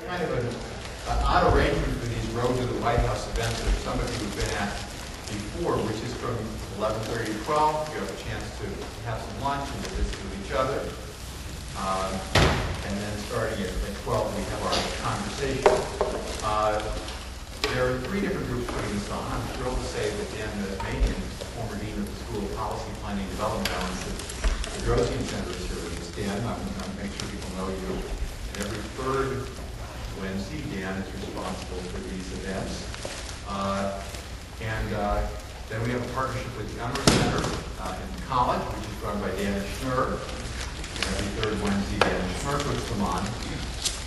Kind of an odd arrangement for these Road to the Whitehouse events that some of you have been at before, which is from 11:30 to 12. You have a chance to have some lunch and to visit with each other. And then starting at 12, we have our conversation. There are three different groups putting this on. I'm thrilled to say that Dan Mesmanian, former Dean of the School of Policy, Planning, and Development, the Drosian Center is here with us. Dan, I'm going to make sure people know you. And every third Wednesday, Dan is responsible for these events. Then we have a partnership with the Untitled Center in college, which is run by Dan Schnur. And every third Wednesday, Dan Schnur puts them on.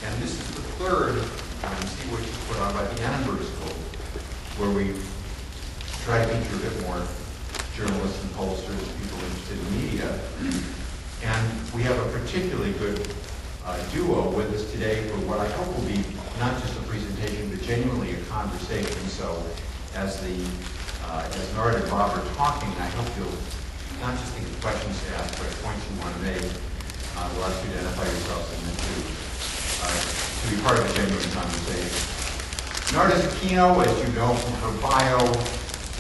And this is the third MC, which is put on by the Annenberg School, where we try to feature a bit more journalists and pollsters, people interested in media. And we have a particularly good duo with us today for what I hope will be not just a presentation, but genuinely a conversation. So as Nard and Bob are talking, I hope you'll not just think of questions to ask, but points you want to make. We'll ask you to identify yourselves and then to be part of a genuine conversation. Nard Aquino, as you know from her bio,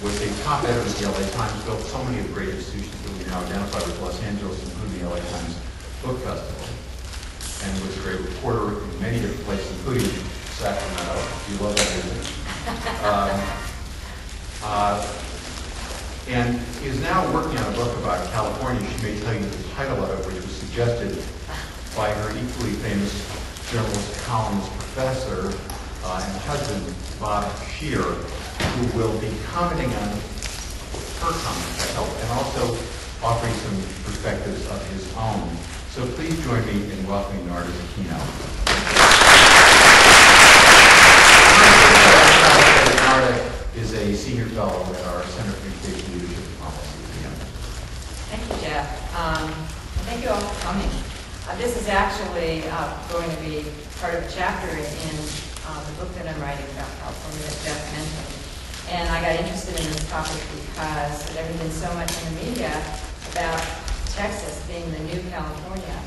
was a top editor of the LA Times, built so many of the great institutions that we now identify with Los Angeles, including the LA Times Book Festival, and was a great reporter in many different places, including Sacramento. You love that, isn't it? And is now working on a book about California. She may tell you the title of it, which was suggested by her equally famous journalist, columnist, professor, and husband, Bob Scheer, who will be commenting on her comments, I hope, and also offering some perspectives of his own. So please join me in welcoming Nard Aquino. Nard is a senior fellow at our Center for Communication Leadership and Policy. Thank you, Jeff. Thank you all for coming. This is actually going to be part of a chapter in the book that I'm writing about California that Jeff mentioned. And I got interested in this topic because there has been so much in the media about Texas being the new California.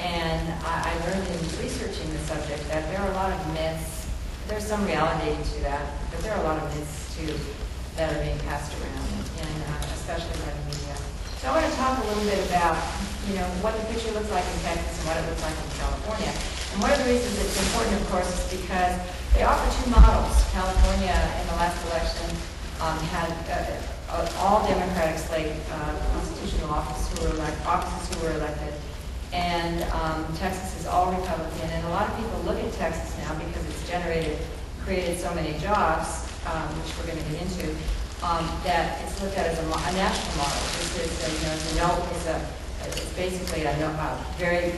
And I learned in researching the subject that there are a lot of myths. There's some reality to that, but there are a lot of myths too that are being passed around, and especially by the media. So I want to talk a little bit about, what the picture looks like in Texas and what it looks like in California. And one of the reasons it's important, of course, is because they offer two models. California, in the last election, had all Democratic slate constitutional offices who were elected, and Texas is all Republican. And a lot of people look at Texas now because it's created so many jobs, which we're going to get into, that it's looked at as a national model. This is it's basically very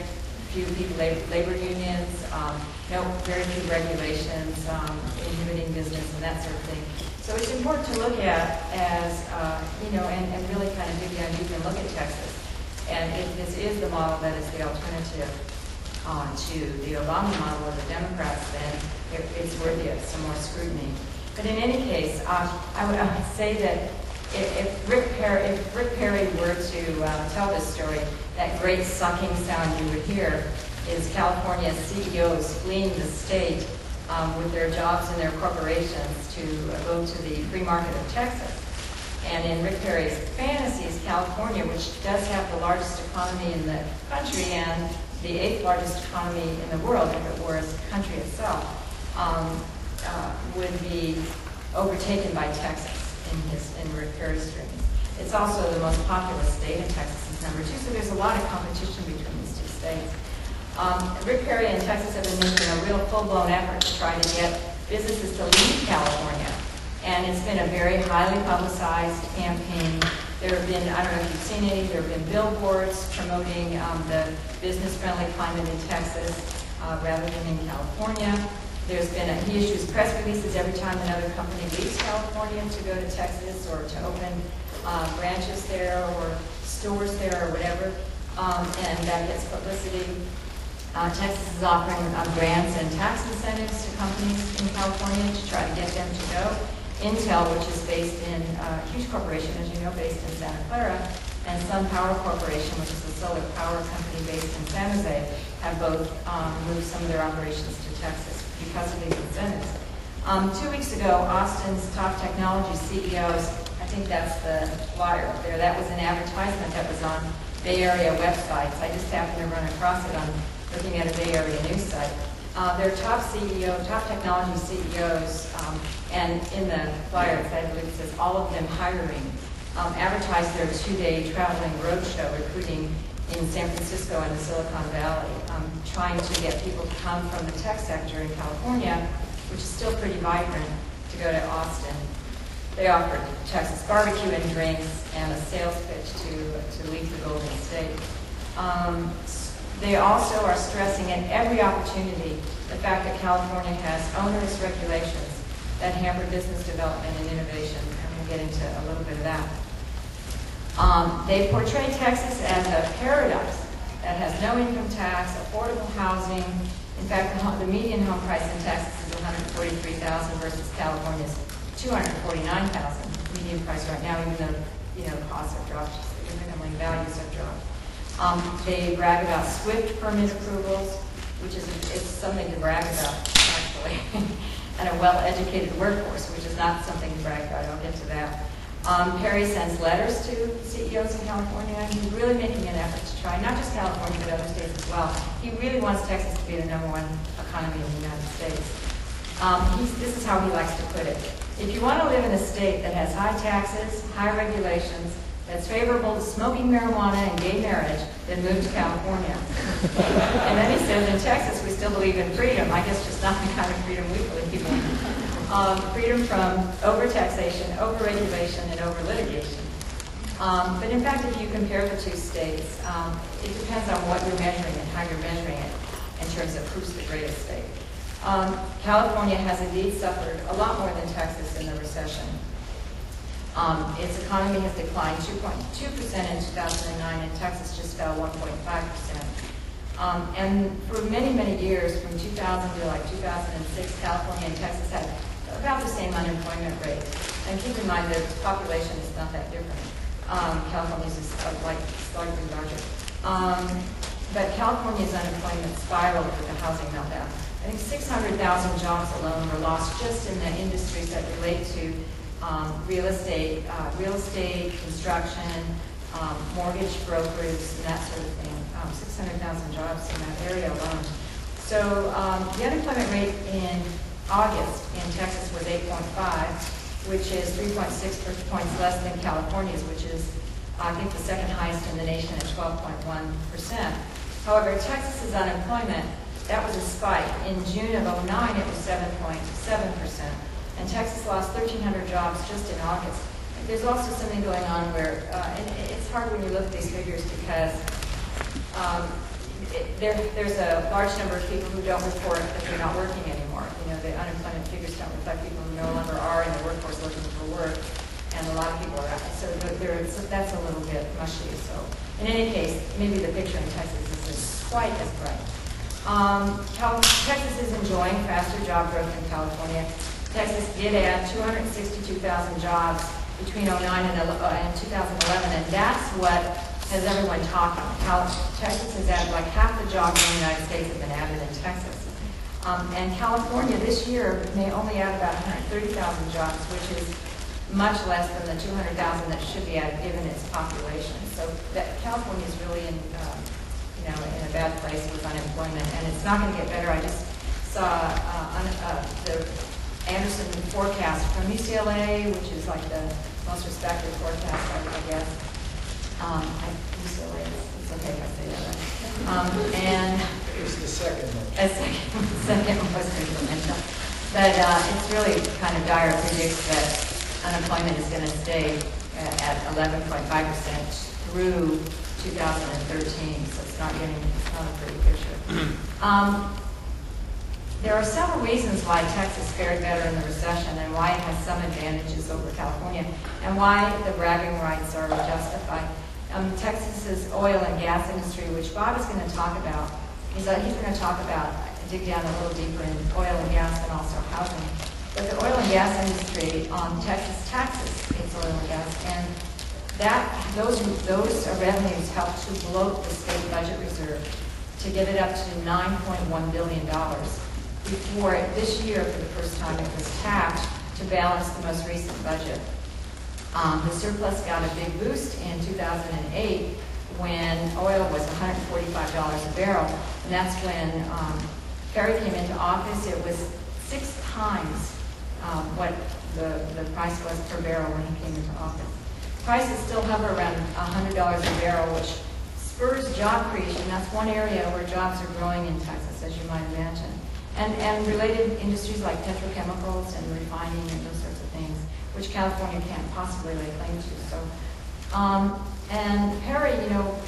few people, labor unions, very few regulations, inhibiting business and that sort of thing. So it's important to look at as, and really kind of dig down deep and look at Texas. And if this is the model that is the alternative to the Obama model of the Democrats, then it's worthy of some more scrutiny. But in any case, I would say that if Rick Perry were to tell this story, that great sucking sound you would hear is California's CEOs fleeing the state with their jobs and their corporations to go to the free market of Texas. And in Rick Perry's fantasies, California, which does have the largest economy in the country and the 8th largest economy in the world, if it were a country itself, would be overtaken by Texas in Rick Perry's dreams. It's also the most populous state in Texas is number 2, so there's a lot of competition between these two states. Rick Perry and Texas have been making a real full-blown effort to try to get businesses to leave California. And it's been a very highly publicized campaign. There have been, I don't know if you've seen any, there have been billboards promoting the business-friendly climate in Texas rather than in California. There's been, he issues press releases every time another company leaves California to go to Texas or to open branches there or stores there or whatever, and that gets publicity. Texas is offering grants and tax incentives to companies in California to try to get them to go. Intel, which is based in a huge corporation, as you know, based in Santa Clara, and Sun Power Corporation, which is a solar power company based in San Jose, have both moved some of their operations to Texas because of these incentives. 2 weeks ago, Austin's top technology CEOs, I think that's the flyer up there, that was an advertisement that was on Bay Area websites. I just happened to run across it on looking at a Bay Area news site. Their top technology CEOs, and in the flyer, I believe it says all of them hiring, advertised their 2-day traveling roadshow recruiting in San Francisco and the Silicon Valley, trying to get people to come from the tech sector in California, which is still pretty vibrant, to go to Austin. They offered Texas barbecue and drinks and a sales pitch to leave the Golden State. They also are stressing at every opportunity the fact that California has onerous regulations that hamper business development and innovation, and we'll get into a little bit of that. They portray Texas as a paradise that has no income tax, affordable housing. In fact, the median home price in Texas is $143,000 versus California's $249,000 median price right now, even though costs have dropped significantly, values have dropped. They brag about swift permit approvals, which is something to brag about, actually, and a well-educated workforce, which is not something to brag about. I'll get to that. Perry sends letters to CEOs in California. He's really making an effort to try, not just California, but other states as well. He really wants Texas to be the #1 economy in the United States. This is how he likes to put it. If you want to live in a state that has high taxes, high regulations, that's favorable to smoking marijuana and gay marriage, then move to California. And then he says, in Texas, we still believe in freedom. I guess just not the kind of freedom we believe in. Freedom from over-taxation, over-regulation, and over-litigation. But in fact, if you compare the two states, it depends on what you're measuring and how you're measuring it in terms of who's the greatest state. California has indeed suffered a lot more than Texas in the recession. Its economy has declined 2.2% in 2009, and Texas just fell 1.5%. And for many, many years, from 2000 to like 2006, California and Texas had about the same unemployment rate. And keep in mind that its population is not that different. California's is like slightly larger. But California's unemployment spiraled with the housing meltdown. I think 600,000 jobs alone were lost just in the industries that relate to real estate, construction, mortgage brokers, and that sort of thing. 600,000 jobs in that area alone. So the unemployment rate in August in Texas was 8.5, which is 3.6 points less than California's, which is, I think, the second highest in the nation at 12.1%. However, Texas's unemployment, that was a spike. In June of 2009, it was 7.7%. And Texas lost 1,300 jobs just in August. There's also something going on where, and it's hard when you look at these figures because there's a large number of people who don't report that they're not working anymore. The unemployment figures don't reflect people who no longer are in the workforce looking for work, and a lot of people are out. So that's a little bit mushy. So in any case, maybe the picture in Texas isn't quite as bright. Texas is enjoying faster job growth than California. Texas did add 262,000 jobs between 2009 and 2011, and that's what has everyone talking. Texas has added like half the jobs in the United States have been added in Texas. And California this year may only add about 130,000 jobs, which is much less than the 200,000 that should be added given its population. So that California is really in a bad place with unemployment, and it's not going to get better. I just saw the Anderson forecast from UCLA, which is like the most respected forecast, I guess. UCLA, it's okay if I say that, right? And it's the second one. Second most influential. But it's really kind of dire. It predicts that unemployment is going to stay at 11.5% through 2013, so it's not a pretty picture. There are several reasons why Texas fared better in the recession and why it has some advantages over California and why the bragging rights are justified. Texas's oil and gas industry, which Bob is going to talk about, he's going to talk about, dig down a little deeper in oil and gas and also housing. But the oil and gas industry, Texas taxes its oil and gas, and that those revenues helped to bloat the state budget reserve to get it up to $9.1 billion before this year, for the first time, it was tapped to balance the most recent budget. The surplus got a big boost in 2008 when oil was $145 a barrel, and that's when Perry came into office. It was 6 times what the price was per barrel when he came into office. Prices still hover around $100 a barrel, which spurs job creation. That's one area where jobs are growing in Texas, as you might imagine. And related industries like petrochemicals and refining and those sorts of things, which California can't possibly lay claim to. So, and Perry,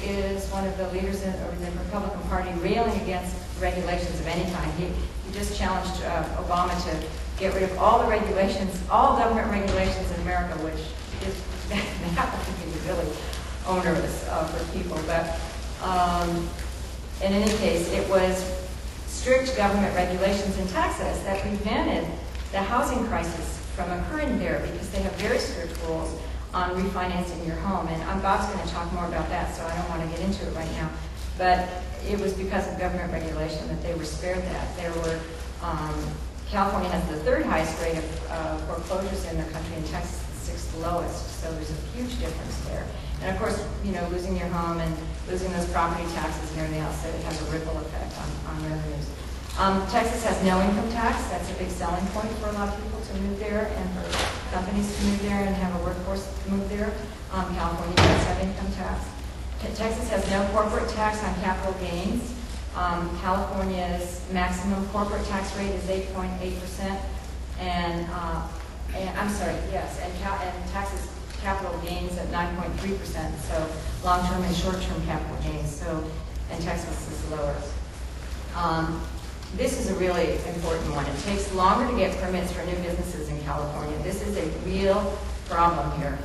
is one of the leaders in the Republican Party railing against regulations of any kind. He just challenged Obama to get rid of all the regulations, all government regulations in America, which is that would be really onerous for people. But in any case, it was strict government regulations in Texas that prevented the housing crisis from occurring there, because they have very strict rules on refinancing your home. And Bob's going to talk more about that, so I don't want to get into it right now. But it was because of government regulation that they were spared that. There were, California has the 3rd highest rate of foreclosures in the country, and Texas the 6th lowest. So there's a huge difference there. And of course, losing your home and losing those property taxes and everything else, it has a ripple effect on revenues. Texas has no income tax. That's a big selling point for a lot of people to move there, and for companies to move there and have a workforce to move there. California does have income tax. Texas has no corporate tax on capital gains. California's maximum corporate tax rate is 8.8%, and Texas capital gains at 9.3%. So long-term and short-term capital gains. So, and Texas is lower. This is a really important one. It takes longer to get permits for new businesses in California. This is a real problem here.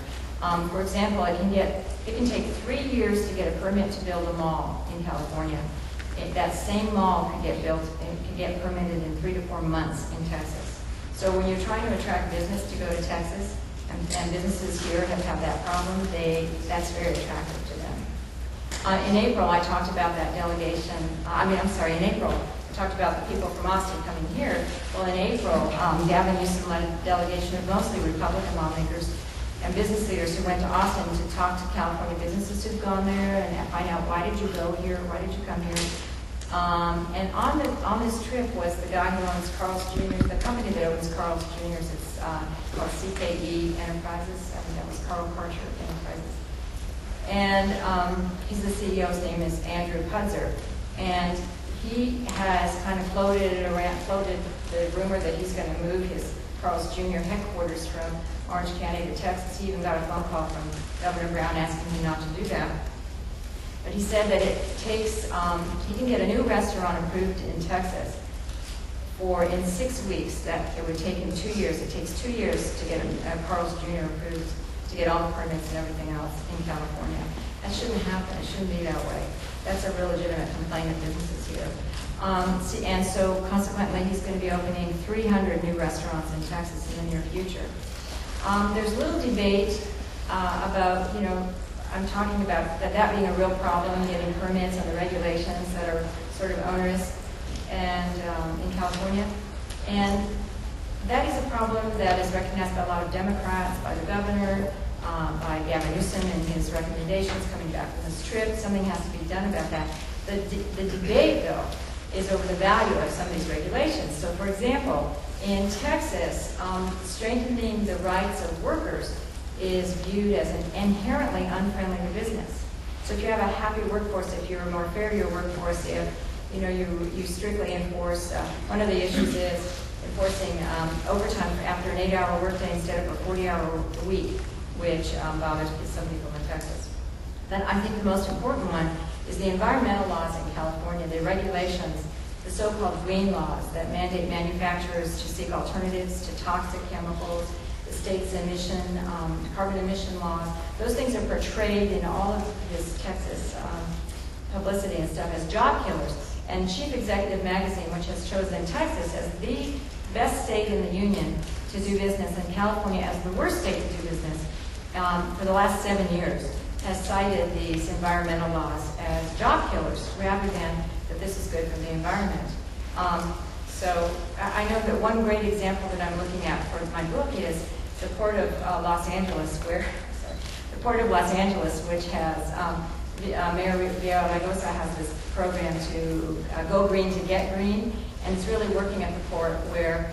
For example, it can take 3 years to get a permit to build a mall in California. That same mall could get permitted in 3 to 4 months in Texas. So when you're trying to attract business to go to Texas, and businesses here have that problem, that's very attractive to them. In April, I talked about that delegation. In April, I talked about the people from Austin coming here. Well, in April, Gavin Newsom led a delegation of mostly Republican lawmakers and business leaders who went to Austin to talk to California businesses who've gone there and find out, why did you go here? Why did you come here? And on this trip was the guy who owns Carl's Jr., the company that owns Carl's Jr.'s. It's called CKE Enterprises. I think that was Carl Karcher Enterprises. And he's the CEO. His name is Andrew Pudzer. And he has kind of floated the rumor that he's going to move his Carl's Jr. headquarters from Orange County to Texas. He even got a phone call from Governor Brown asking him not to do that. But he said that it takes, he can get a new restaurant approved in Texas in 6 weeks. That it would take him 2 years. It takes 2 years to get a Carl's Jr. approved, to get all the permits and everything else in California. That shouldn't happen. It shouldn't be that way. That's a real legitimate complaint of businesses here. And so consequently, he's going to be opening 300 new restaurants in Texas in the near future. There's little debate about, I'm talking about that being a real problem, getting permits and the regulations that are sort of onerous and in California. And that is a problem that is recognized by a lot of Democrats, by the governor, by Gavin Newsom and his recommendations coming back from this trip. Something has to be done about that. The debate, though, is over the value of some of these regulations. So, for example, in Texas, strengthening the rights of workers is viewed as an inherently unfriendly to business. So if you have a happy workforce, if you're a more fair to your workforce, if you strictly enforce, one of the issues is enforcing overtime after an 8-hour workday instead of a 40-hour week, which bothers some people in Texas. Then I think the most important one is the environmental laws in California, the regulations, the so-called green laws that mandate manufacturers to seek alternatives to toxic chemicals, the state's carbon emission laws. Those things are portrayed in all of this Texas publicity and stuff as job killers. And Chief Executive Magazine, which has chosen Texas as the best state in the union to do business, and California as the worst state to do business for the last 7 years. has cited these environmental laws as job killers rather than that this is good for the environment. So I know that one great example that I'm looking at for my book is the Port of Los Angeles, which has Mayor Villaraigosa has this program to go green to get green, and it's really working at the port where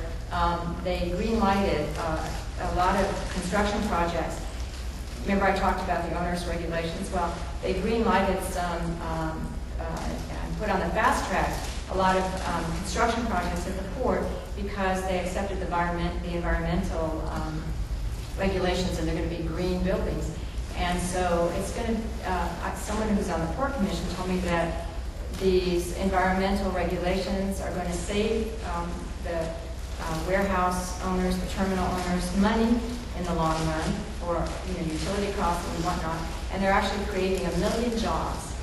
they green-lighted a lot of construction projects. Remember I talked about the onerous regulations? Well, they green-lighted some and put on the fast track a lot of construction projects at the port because they accepted the environmental regulations, and they're going to be green buildings. And so it's going to, someone who's on the Port Commission told me that these environmental regulations are going to save the warehouse owners, the terminal owners, money in the long run for utility costs and whatnot. And they're actually creating 1 million jobs.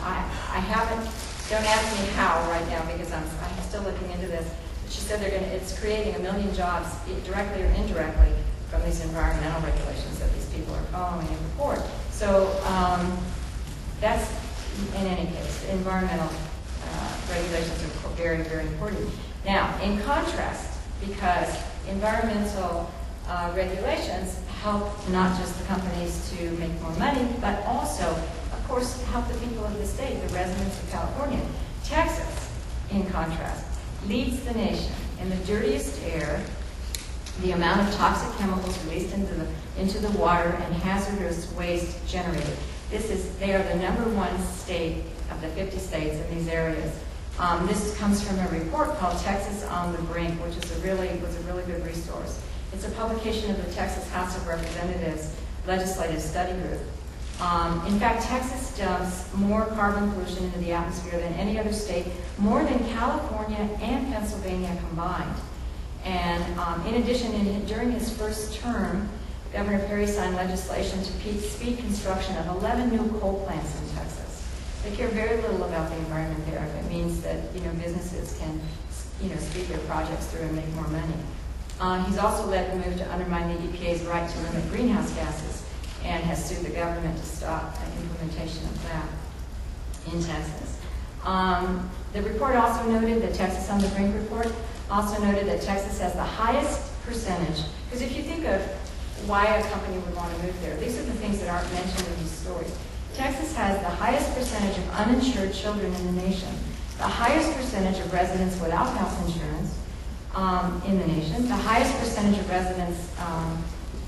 I haven't, don't ask me how right now because I'm still looking into this. But she said it's creating 1 million jobs directly or indirectly from these environmental regulations that these people are following in the port. So that's, in any case, environmental regulations are very, very important. Now, in contrast, because environmental regulations help not just the companies to make more money, but also, of course, help the people of the state, the residents of California. Texas, in contrast, leads the nation in the dirtiest air, the amount of toxic chemicals released into the water, and hazardous waste generated. They are the #1 state of the 50 states in these areas. This comes from a report called Texas on the Brink, which was a really good resource. It's a publication of the Texas House of Representatives Legislative Study Group. In fact, Texas dumps more carbon pollution into the atmosphere than any other state, more than California and Pennsylvania combined. And in addition, during his first term, Governor Perry signed legislation to speed construction of 11 new coal plants in Texas. They care very little about the environment there if it means that businesses can speed their projects through and make more money. He's also led the move to undermine the EPA's right to limit greenhouse gases and has sued the government to stop the implementation of that in Texas. The report also noted, the Texas on the Brink report, also noted that Texas has the highest percentage, because if you think of why a company would want to move there, these are the things that aren't mentioned in these stories. Texas has the highest percentage of uninsured children in the nation, the highest percentage of residents without health insurance in the nation, the highest percentage of residents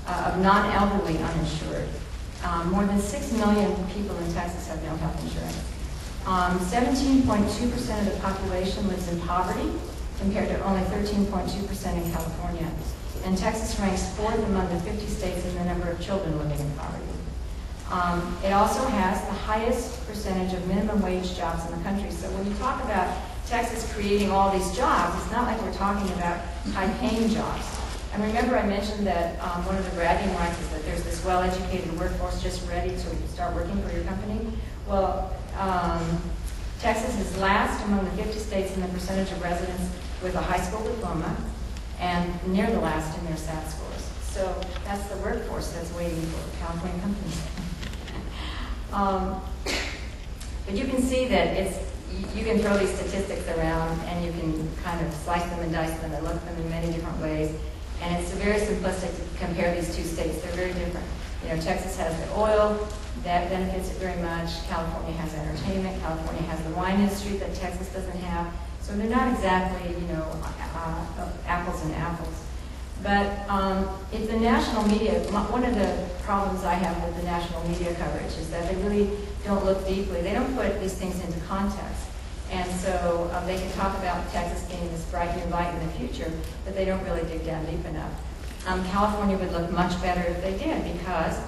of non-elderly uninsured. More than 6 million people in Texas have no health insurance. 17.2% of the population lives in poverty, compared to only 13.2% in California. And Texas ranks 4th among the 50 states in the number of children living in poverty. It also has the highest percentage of minimum wage jobs in the country. So when you talk about Texas creating all these jobs, it's not like we're talking about high-paying jobs. And remember I mentioned that one of the bragging rights is that there's this well-educated workforce just ready to start working for your company. Well, Texas is last among the 50 states in the percentage of residents with a high school diploma, and near the last in their SAT scores. So that's the workforce that's waiting for California companies. But you can see that you can throw these statistics around and you can kind of slice them and dice them and look at them in many different ways. And it's very simplistic to compare these two states. They're very different. Texas has the oil, that benefits it very much. California has entertainment. California has the wine industry that Texas doesn't have. So they're not exactly, apples and apples. But if the national media, one of the problems I have with the national media coverage is that they really don't look deeply. They don't put these things into context. And so they can talk about Texas being this bright new light in the future, but they don't really dig down deep enough. California would look much better if they did because,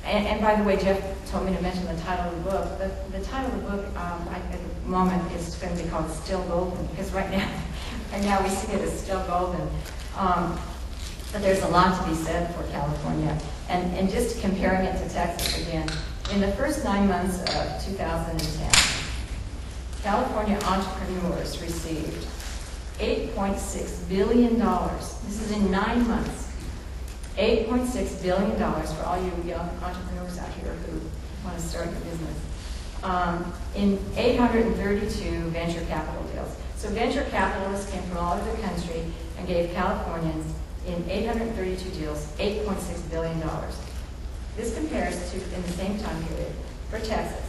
and by the way, Jeff told me to mention the title of the book. The title of the book at the moment is going to be called Still Golden, because right now we see it as still golden. But there's a lot to be said for California. And just comparing it to Texas again, in the first 9 months of 2010, California entrepreneurs received $8.6 billion. This is in 9 months. $8.6 billion for all you young entrepreneurs out here who want to start your business. In 832 venture capital deals. So venture capitalists came from all over the country and gave Californians in 832 deals $8.6 billion. This compares to, in the same time period, for Texas,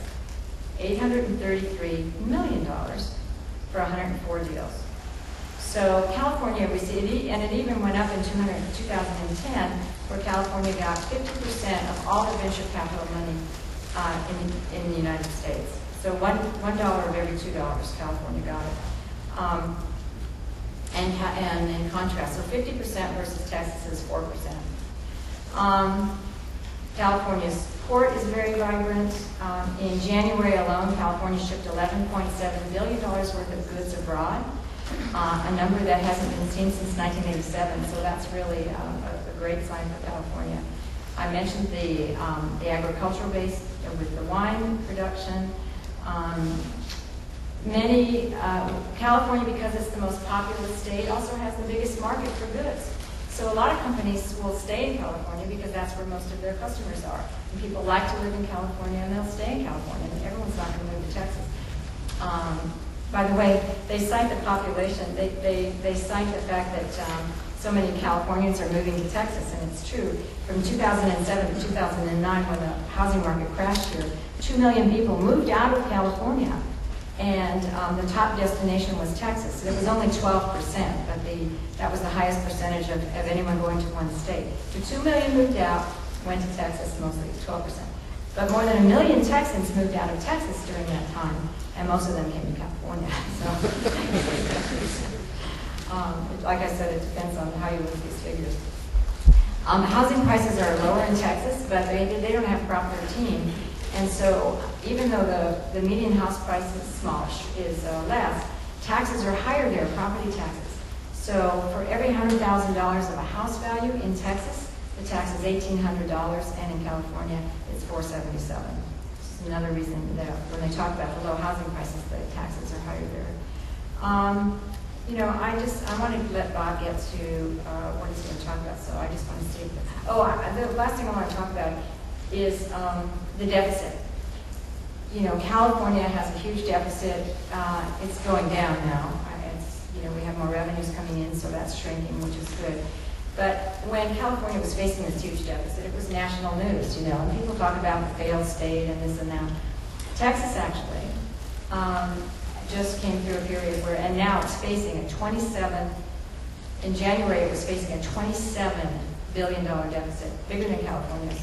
$833 million for 104 deals. So California received, and it even went up in 2010, where California got 50% of all the venture capital money in the United States. So $1 of every $2, California got it. And in contrast, so 50% versus Texas is 4%. California's port is very vibrant. In January alone, California shipped $11.7 billion worth of goods abroad, a number that hasn't been seen since 1987, so that's really a great sign for California. I mentioned the agricultural base with the wine production. California, because it's the most populous state, also has the biggest market for goods. So a lot of companies will stay in California because that's where most of their customers are. And people like to live in California and they'll stay in California, and everyone's not going to move to Texas. By the way, they cite the population. They cite the fact that so many Californians are moving to Texas, and it's true. From 2007 to 2009, when the housing market crashed here, 2 million people moved out of California, and the top destination was Texas. It was only 12%, but that was the highest percentage of anyone going to one state. So 2 million moved out, went to Texas, mostly 12%. But more than 1 million Texans moved out of Texas during that time, and most of them came to California. So, like I said, it depends on how you look at these figures. Housing prices are lower in Texas, but they don't have crop 13. And so even though the median house price is less, taxes are higher there, property taxes. So for every $100,000 of a house value in Texas, the tax is $1,800, and in California, it's $477. This is another reason that when they talk about the low housing prices, the taxes are higher there. I wanted to let Bob get to what he's going to talk about, so I just want to state that. The last thing I want to talk about is the deficit. California has a huge deficit. It's going down now. We have more revenues coming in, so that's shrinking, which is good. But when California was facing this huge deficit, it was national news, and people talk about the failed state and this and that. Texas actually just came through a period where, and now it's facing in January it was facing a $27 billion deficit, bigger than California's.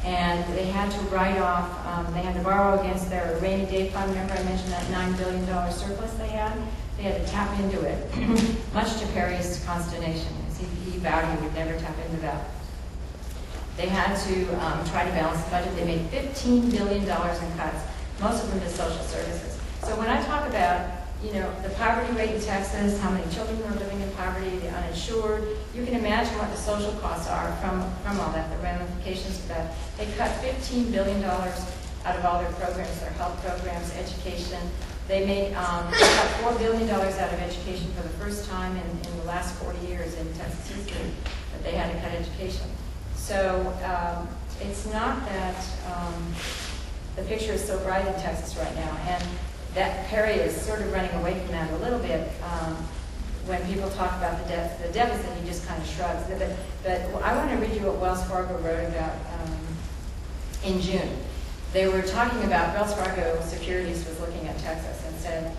And they had to write off, they had to borrow against their rainy day fund. Remember I mentioned that $9 billion surplus they had? They had to tap into it, much to Perry's consternation, because he vowed he would never tap into that. They had to try to balance the budget. They made $15 billion in cuts, most of them to social services. So when I talk about, the poverty rate in Texas, how many children are living in poverty, the uninsured, you can imagine what the social costs are from all that, the ramifications of that. They cut $15 billion out of all their programs, their health programs, education. They cut $4 billion out of education for the first time in the last 40 years in Texas history, that they had to cut education. So it's not that the picture is so bright in Texas right now, and that Perry is sort of running away from that a little bit. When people talk about the deficit, he just kind of shrugs. But I want to read you what Wells Fargo wrote about in June. They were talking about, Wells Fargo Securities was looking at Texas and said,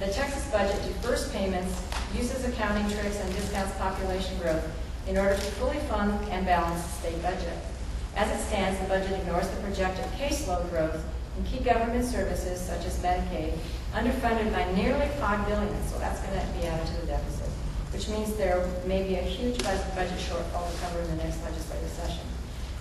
the Texas budget defers payments, uses accounting tricks, and discounts population growth in order to fully fund and balance the state budget. As it stands, the budget ignores the projected caseload growth in key government services such as Medicaid, underfunded by nearly $5 billion, so that's going to be added to the deficit, which means there may be a huge budget shortfall to cover in the next legislative session.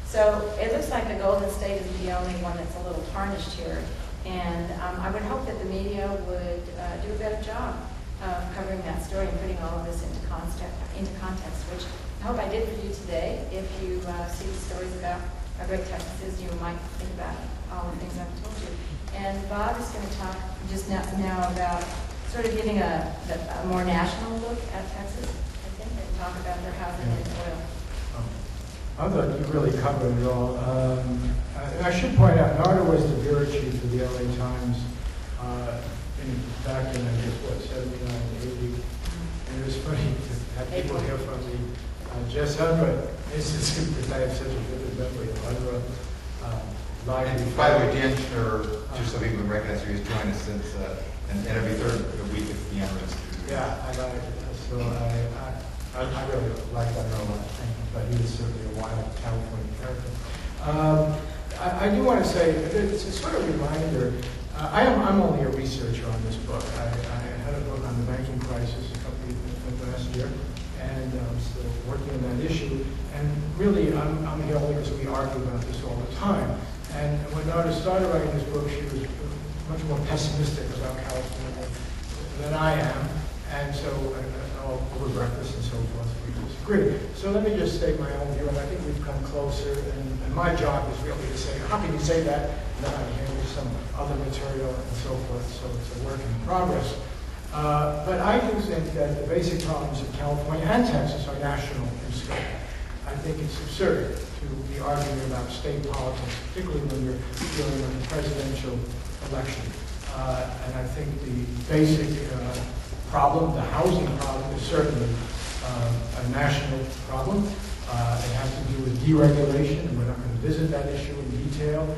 So it looks like the Golden State is the only one that's a little tarnished here, and I would hope that the media would do a better job of covering that story and putting all of this into context, which I hope I did for you today. If you see the stories about how great Texas is, you might think about all the things I've told you. And Bob is going to talk just now about sort of giving a more national look at Texas, I think, and talk about their housing and oil. I thought you really covered it all. I should point out, Narda was the bureau chief of the LA Times back in, I guess, what, 79, 80. And it was funny to have people here from the Jess Hudson Institute, because I have such a vivid memory of other live. And by the way, Dan Schnur, just so people can recognize who he's joined us since, and every third week at the Amherst Institute. Yeah, I like it. So I really like that a lot, but he was certainly a wild California character. I do want to say, it's a sort of reminder, I'm only a researcher on this book. I had a book on the banking crisis a couple of last year, and I'm still working on that issue. And really, I'm here only because we argue about this all the time. And when Narda started writing this book, she was much more pessimistic about California than I am. And so, over breakfast and so forth, we disagree. So let me just state my own view, and I think we've come closer. And my job is really to say, how can you say that? And then I hand you some other material and so forth. So it's a work in progress. But I do think that the basic problems of California and Texas are national in scope. I think it's absurd to be arguing about state politics, particularly when you're dealing with a presidential election. And I think the basic problem, the housing problem, is certainly a national problem. It has to do with deregulation, and we're not going to visit that issue in detail.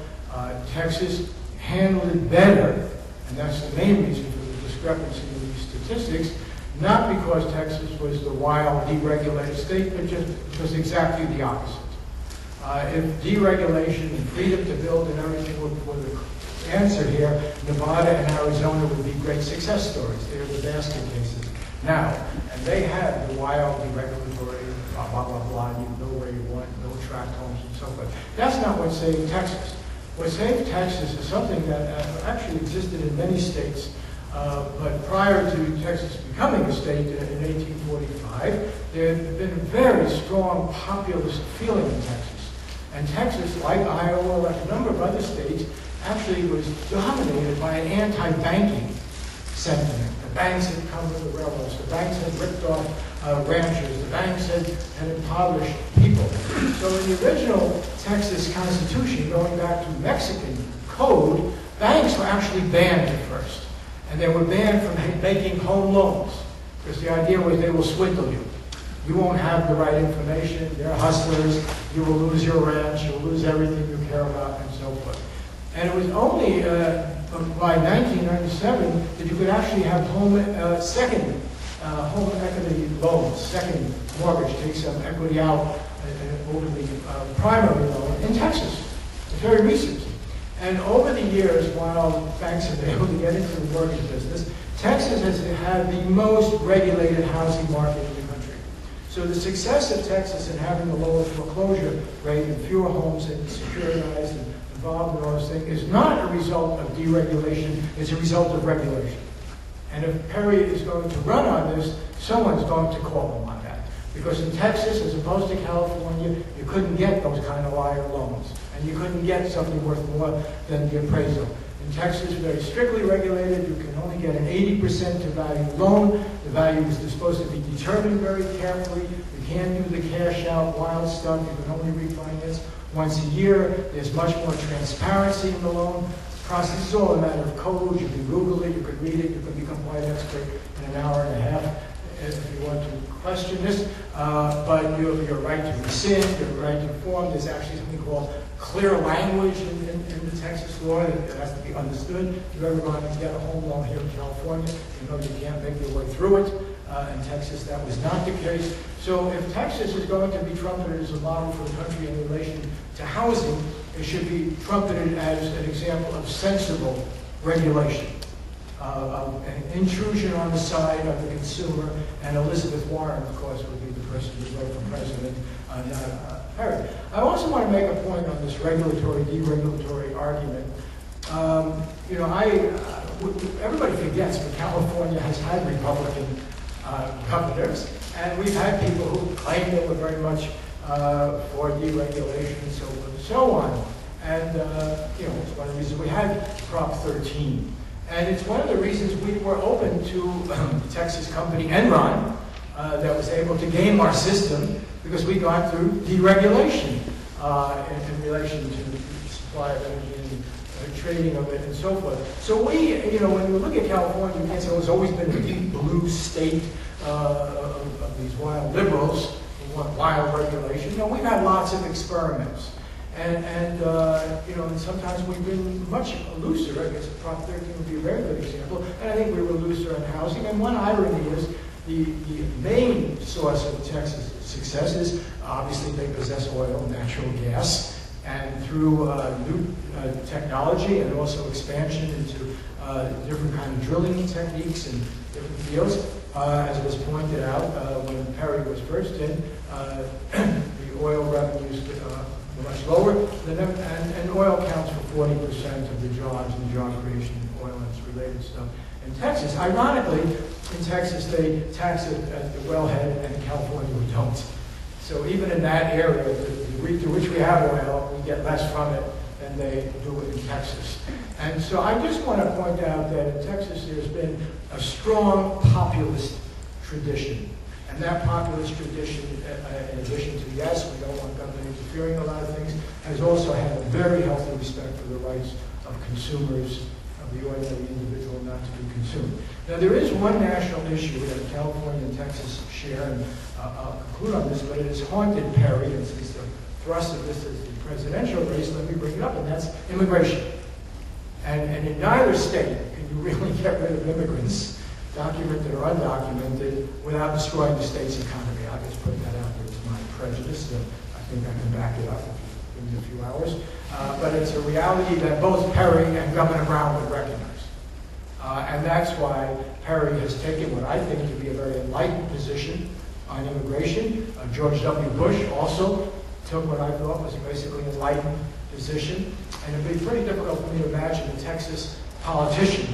Texas handled it better, and that's the main reason for the discrepancy in these statistics, not because Texas was the wild, deregulated state, but just because exactly the opposite. If deregulation and freedom to build and everything were the answer here, Nevada and Arizona would be great success stories. They're the basket cases now. And they have the wild deregulatory, blah, blah, blah, blah, you know where you want, no tract homes and so forth. That's not what saved Texas. What saved Texas is something that actually existed in many states, but prior to Texas becoming a state in 1845, there had been a very strong populist feeling in Texas. And Texas, like Iowa, like a number of other states, actually was dominated by an anti-banking sentiment. The banks had come with the railroads. The banks had ripped off ranchers. The banks had impoverished people. So in the original Texas Constitution, going back to Mexican code, banks were actually banned at first. And they were banned from making home loans, because the idea was they will swindle you. You won't have the right information. They're hustlers. You will lose your ranch. You will lose everything you care about, and so forth. And it was only by 1997 that you could actually have second home equity loans, second mortgage, take some equity out over the primary loan in Texas. It's very recent. And over the years, while banks have been able to get into the mortgage business, Texas has had the most regulated housing market in the country. So the success of Texas in having a lower foreclosure rate and fewer homes and securitized and involved in all this thing is not a result of deregulation, it's a result of regulation. And if Perry is going to run on this, someone's going to call him on that. Because in Texas, as opposed to California, you couldn't get those kind of liar loans. And you couldn't get something worth more than the appraisal. In Texas, very strictly regulated, you can only get an 80% to value loan. The value is supposed to be determined very carefully. You can't do the cash out, wild stuff. You can only refinance once a year. There's much more transparency in the loan process. It's all a matter of code. You can Google it, you can read it, you can become quite expert in an hour and a half if you want to question this. But your right to rescind, your right to inform, there's actually something called clear language in the Texas law that has to be understood. If you're ever going to get a home loan here in California, you know you can't make your way through it. In Texas, that was not the case. So if Texas is going to be trumpeted as a model for the country in relation to housing, it should be trumpeted as an example of sensible regulation, of an intrusion on the side of the consumer. And Elizabeth Warren, of course, would be the person who vote for president, not Perry. I also want to make a point on this regulatory, deregulatory argument. Everybody forgets, but California has had Republican governors, and we've had people who claim they were very much for deregulation and so forth and so on. And it's one of the reasons we had Prop 13. And it's one of the reasons we were open to the Texas company Enron that was able to game our system because we've gone through deregulation in relation to the supply of energy and trading of it and so forth. So we, when we look at California, you can't say, well, it's always been a deep blue state of these wild liberals who want wild regulation. No, we've had lots of experiments. And sometimes we've been much looser. I guess Prop 13 would be a very good example. And I think we were looser on housing. And one irony is the main source of Texas' success is obviously they possess oil, natural gas, and through new technology and also expansion into different kind of drilling techniques and different fields. As it was pointed out when Perry was first in, the oil revenues were much lower, and oil counts for 40% of the jobs and job creation in oil and its related stuff. In Texas, ironically, in Texas they tax it at the wellhead, and in California we don't. So even in that area, the degree to which we have oil, we get less from it than they do in Texas. And so I just want to point out that in Texas there's been a strong populist tradition. And that populist tradition, in addition to, yes, we don't want government interfering in a lot of things, has also had a very healthy respect for the rights of consumers, of the ordinary individual not to be consumed. Now, there is one national issue that California and Texas share, and I'll conclude on this, but it has haunted Perry, and since the thrust of this is the presidential race, let me bring it up, and that's immigration. And in neither state can you really get rid of immigrants, documented or undocumented, without destroying the state's economy. I'll just put that out there. It's my prejudice. I think I can back it up if you give me a few hours. But it's a reality that both Perry and Governor Brown would recognize. And that's why Perry has taken what I think to be a very enlightened position on immigration. George W. Bush also took what I thought was basically an enlightened position. And it would be pretty difficult for me to imagine a Texas politician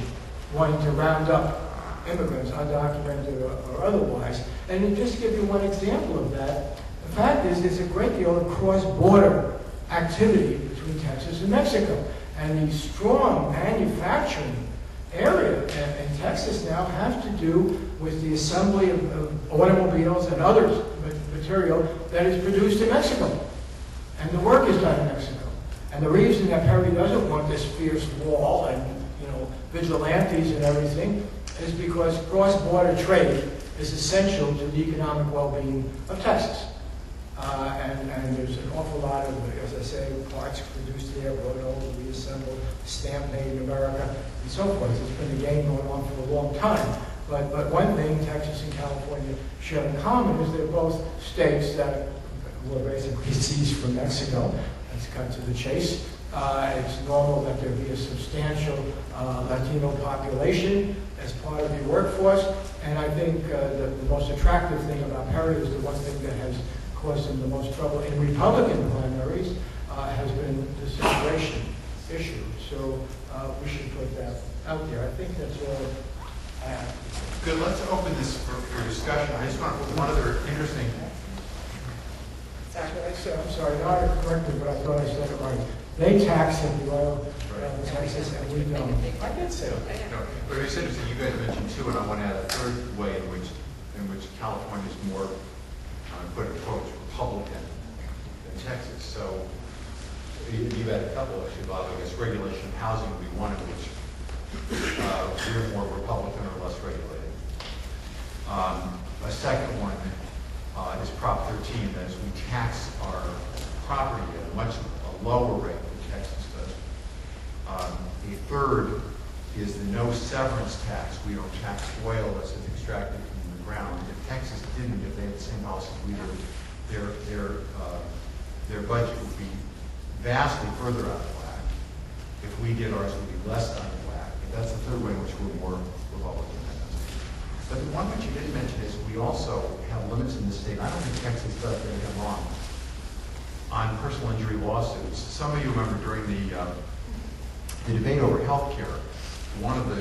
wanting to round up immigrants, undocumented or otherwise. And just to give you one example of that, the fact is there's a great deal of cross-border activity between Texas and Mexico. And the strong manufacturing area in Texas now have to do with the assembly of automobiles and other material that is produced in Mexico. And the work is done in Mexico. And the reason that Perry doesn't want this fierce wall and, vigilantes and everything is because cross-border trade is essential to the economic well-being of Texas. And there's an awful lot of, as I say, parts produced there, brought over, reassembled, stamp made in America, and so forth. It's been a game going on for a long time. But one thing Texas and California share in common is they're both states that were basically seized from Mexico. Let's cut to the chase. It's normal that there be a substantial Latino population as part of the workforce. And I think the most attractive thing about Perry is the one thing that has caused him the most trouble in Republican primaries has been this immigration issue. So we should put that out there. I think that's all I have. Good. Let's open this for discussion. I just want to put one other interesting. I'm sorry, not correctly, but I thought I said it right. They tax in the oil in Texas, and we don't. I did say it. No, but it's interesting. You guys mentioned too, and I want to add a third way in which California is more, quote unquote, Republican than Texas. So you had a couple issues, Bob. I guess regulation of housing would be one of which we're more Republican or less regulated. A second one is Prop 13, that is we tax our property at a much lower rate than Texas does. A third is the no severance tax. We don't tax oil as it's extracted from the ground. If Texas didn't, if they had the same policy we do, their budget would be vastly further out of whack. If we did ours, it would be less out of whack. But that's the third way in which we're more Republican. But the one which you didn't mention is we also have limits in the state. I don't think Texas does anything wrong on personal injury lawsuits. Some of you remember during the debate over health care, one of the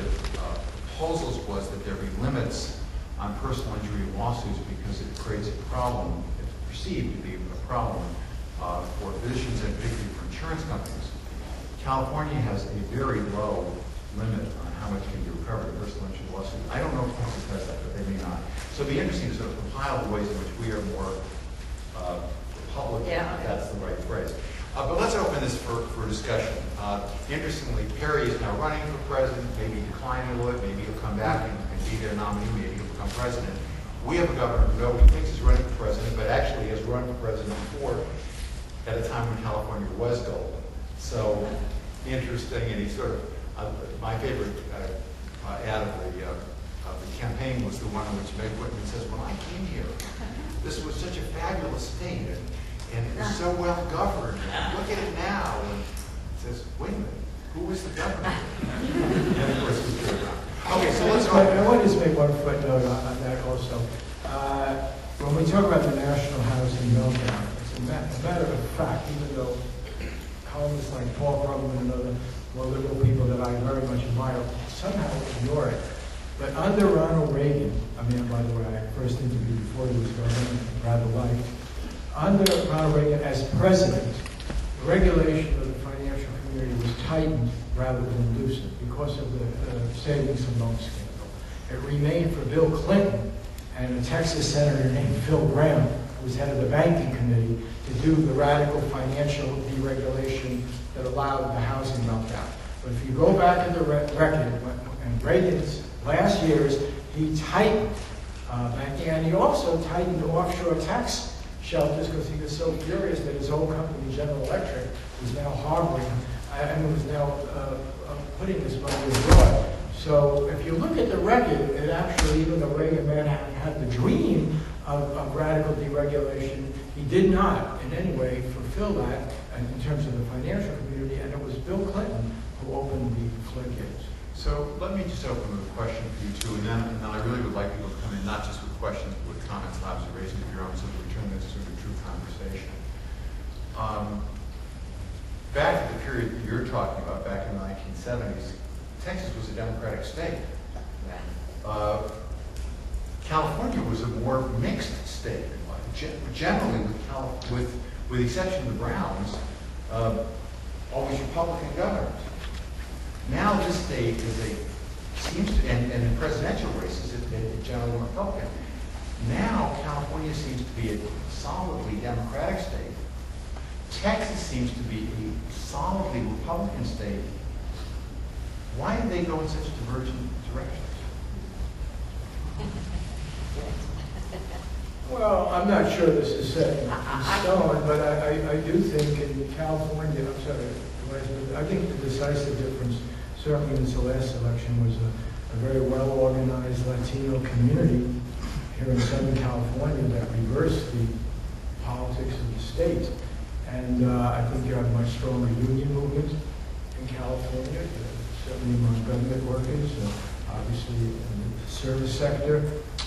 proposals was that there be limits on personal injury lawsuits because it creates a problem, it's perceived to be a problem for physicians and particularly for insurance companies. California has a very low limit on how much can be recovered in personal injury lawsuits. I don't know if Texas has that, but they may not. So it'd be interesting to sort of compile the ways in which we are more Republican, Yeah. if that's the right phrase. But let's open this for discussion. Interestingly, Perry is now running for president, maybe declining a little bit, maybe he'll come back and be their nominee, maybe he'll become president. We have a governor who nobody thinks is running for president, but actually has run for president before at a time when California was gold. So interesting, and he sort of, my favorite ad of the campaign was the one in which Meg Whitman says, when I came here, this was such a fabulous state, and it was so well governed. And look at it now. And it says, wait a minute, who was the governor? And of course, it was Joe Brown. Okay, so let's go. I want to just make one footnote on that also. When we talk about the national housing meltdown, it's a matter of fact, even though columnists like Paul Krugman and other more liberal people that I very much admire somehow ignore it. But under Ronald Reagan, I mean, by the way, I first interviewed before he was governor, rather liked. Under Ronald Reagan as president, the regulation of the financial community was tightened rather than loosened because of the savings and loan scandal. It remained for Bill Clinton and a Texas senator named Phil Graham, who was head of the banking committee, to do the radical financial deregulation that allowed the housing meltdown. But if you go back in the record, in Reagan's last years, he tightened banking, and he also tightened offshore tax shelters because he was so furious that his own company, General Electric, was now harboring and was now putting this money abroad. So if you look at the record, it actually, even though Reagan man had the dream of radical deregulation, he did not in any way fulfill that in terms of the financial community, and it was Bill Clinton who opened the floodgates. So let me just open with a question for you two, and then I really would like people to come in not just with questions, but with comments and observations of your own, so that we turn this into a true conversation. Back at the period that you're talking about, back in the 1970s, Texas was a Democratic state. California was a more mixed state. Generally, with the exception of the Browns, always Republican governors. Now this state seems to, and in presidential races, it's generally Republican. Now California seems to be a solidly Democratic state. Texas seems to be a solidly Republican state. Why did they go in such divergent directions? Well, I'm not sure this is set in stone, but I do think in California, I'm sorry, I think the decisive difference, certainly in this last election, was a very well-organized Latino community here in Southern California that reversed the politics of the state. And I think you have a much stronger union movement in California, certainly among government workers, obviously in the service sector.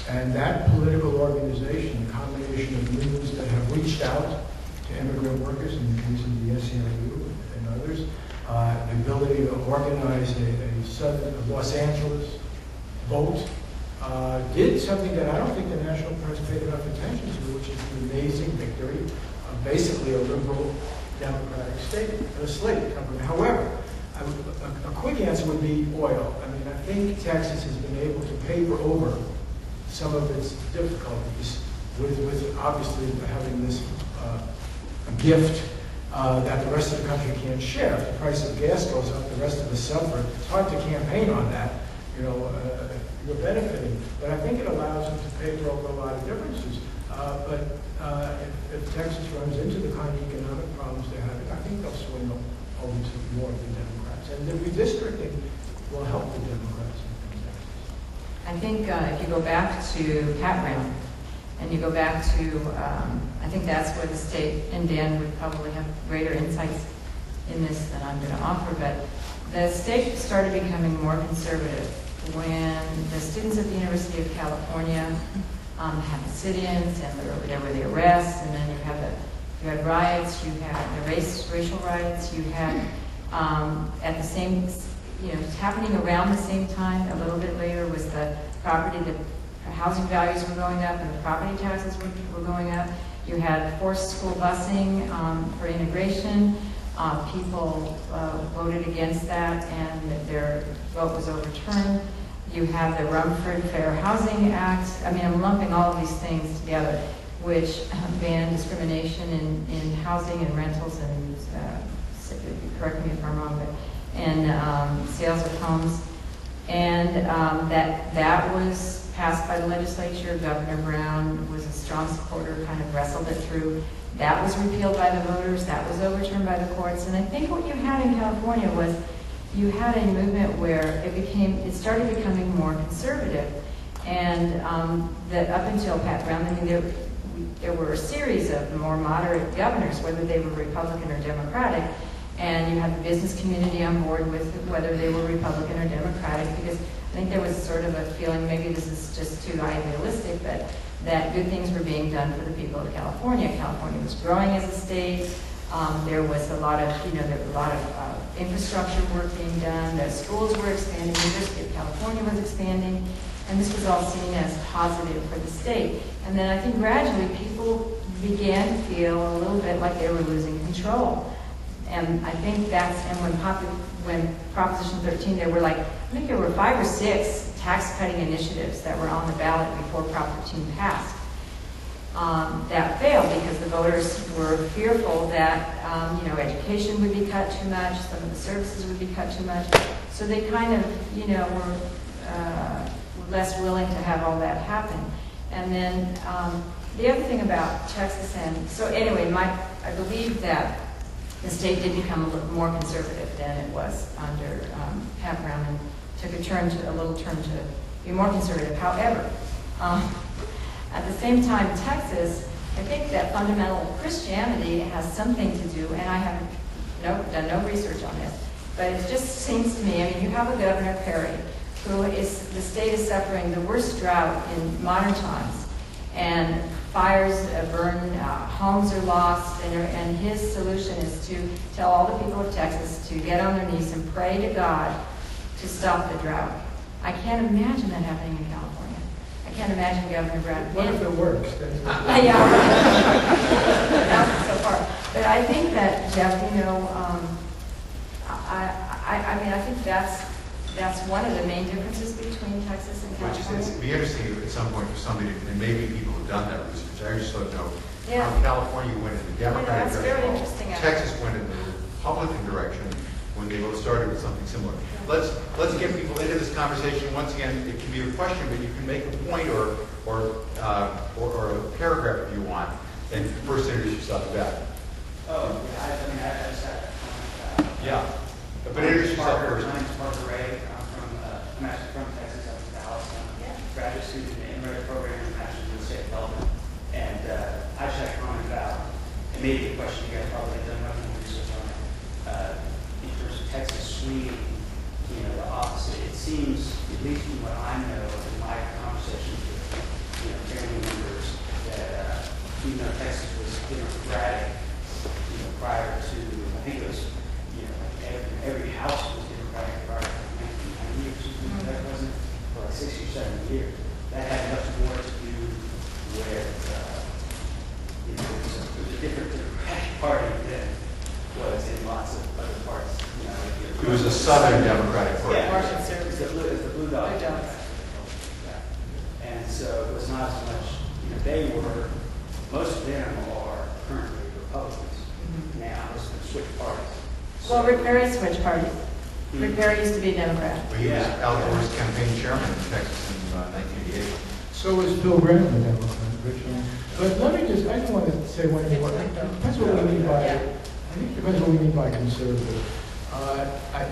And that political organization, a combination of unions that have reached out to immigrant workers, in the case of the SEIU and others, the ability to organize a Southern Los Angeles vote, did something that I don't think the national press paid enough attention to, which is the amazing victory of basically a liberal Democratic state, a slate company. However, a quick answer would be oil. I mean, I think Texas has been able to paper over some of its difficulties with obviously having this gift that the rest of the country can't share. If the price of gas goes up, the rest of us suffer. It's hard to campaign on that. You know, you're benefiting. But I think it allows them to paper over a lot of differences. But if Texas runs into the kind of economic problems they're having, I think they'll swing over to more of the Democrats. And the redistricting will help the Democrats in Texas. I think if you go back to Pat Brown, and you go back to, I think that's where the state, and Dan would probably have greater insights in this than I'm going to offer, but the state started becoming more conservative when the students at the University of California had the sit-ins, and there were the arrests, and then you had riots, you had the racial riots, you had at the same, happening around the same time, a little bit later, was the property, the housing values were going up and the property taxes were going up. You had forced school busing for integration. People voted against that and their vote was overturned. You have the Rumford Fair Housing Act. I mean, I'm lumping all of these things together. which banned discrimination in housing and rentals and, correct me if I'm wrong, but, and sales of homes. And that was passed by the legislature. Governor Brown was a strong supporter, kind of wrestled it through. That was repealed by the voters. That was overturned by the courts. And I think what you had in California was you had a movement where it started becoming more conservative. And that up until Pat Brown, I mean, there were a series of more moderate governors, whether they were Republican or Democratic, and you had the business community on board with whether they were Republican or Democratic, because I think there was sort of a feeling, maybe this is just too idealistic, but that good things were being done for the people of California. California was growing as a state. There was a lot of, infrastructure work being done. The schools were expanding. The University of California was expanding. And this was all seen as positive for the state. And then I think gradually people began to feel a little bit like they were losing control. And I think that's, and when Proposition 13, there were I think there were 5 or 6 tax cutting initiatives that were on the ballot before Prop 13 passed. That failed because the voters were fearful that, education would be cut too much, some of the services would be cut too much. So they kind of, were less willing to have all that happen. And then the other thing about Texas, and so anyway, I believe that the state did become a little more conservative than it was under Pat Brown, and took a little turn to be more conservative. However, at the same time, Texas, I think that fundamental Christianity has something to do, and I haven't done no research on this, but it just seems to me, I mean, you have a Governor Perry, the state is suffering the worst drought in modern times, and fires burn, homes are lost, and his solution is to tell all the people of Texas to get on their knees and pray to God to stop the drought. I can't imagine that happening in California. I can't imagine Governor Brown. What if it works? Yeah, so far. But I think that, Jeff, I think that's one of the main differences between Texas and California. It'd be interesting at some point for somebody, and maybe people have done that research, I just don't know Yeah. how California went in the Democratic That's very direction. interesting, Texas went in the Republican direction when they both started with something similar. Let's get people into this conversation. Once again, it can be a question, but you can make a point or a paragraph if you want. And first introduce yourself to that. Oh, yeah, I just had a comment. Yeah. But introduce yourself first. My name's Mark Ray. I'm actually from Texas. I'm from Dallas. I'm a graduate student in the Innovative Program in National Real Estate Development. And I just had a comment about, it may be a question you guys probably have done nothing research on it. In terms of Texas swinging, the opposite. It seems, at least from what I know in my conversations with, family members, that even though Texas was Democratic, prior to, I think it was, every house was Democratic prior to 1990 or something. That wasn't for 6 or 7 years. That had much more to do with, it was a different Democratic Party than was in lots of other parts. It was a Southern Democratic Party. Yeah, Market it's the Blue Dog. And so it was not as much, most of them are currently Republicans. Now, it's the switch parties. Well, Rick Perry switched parties. Rick Perry used to be a Democrat. But he was Al Gore's campaign chairman in Texas in 1988. So was Bill Graham, the Democrat, originally. But let me just, I just want to say one thing. Depends what we mean by, I think it depends what we mean by conservative.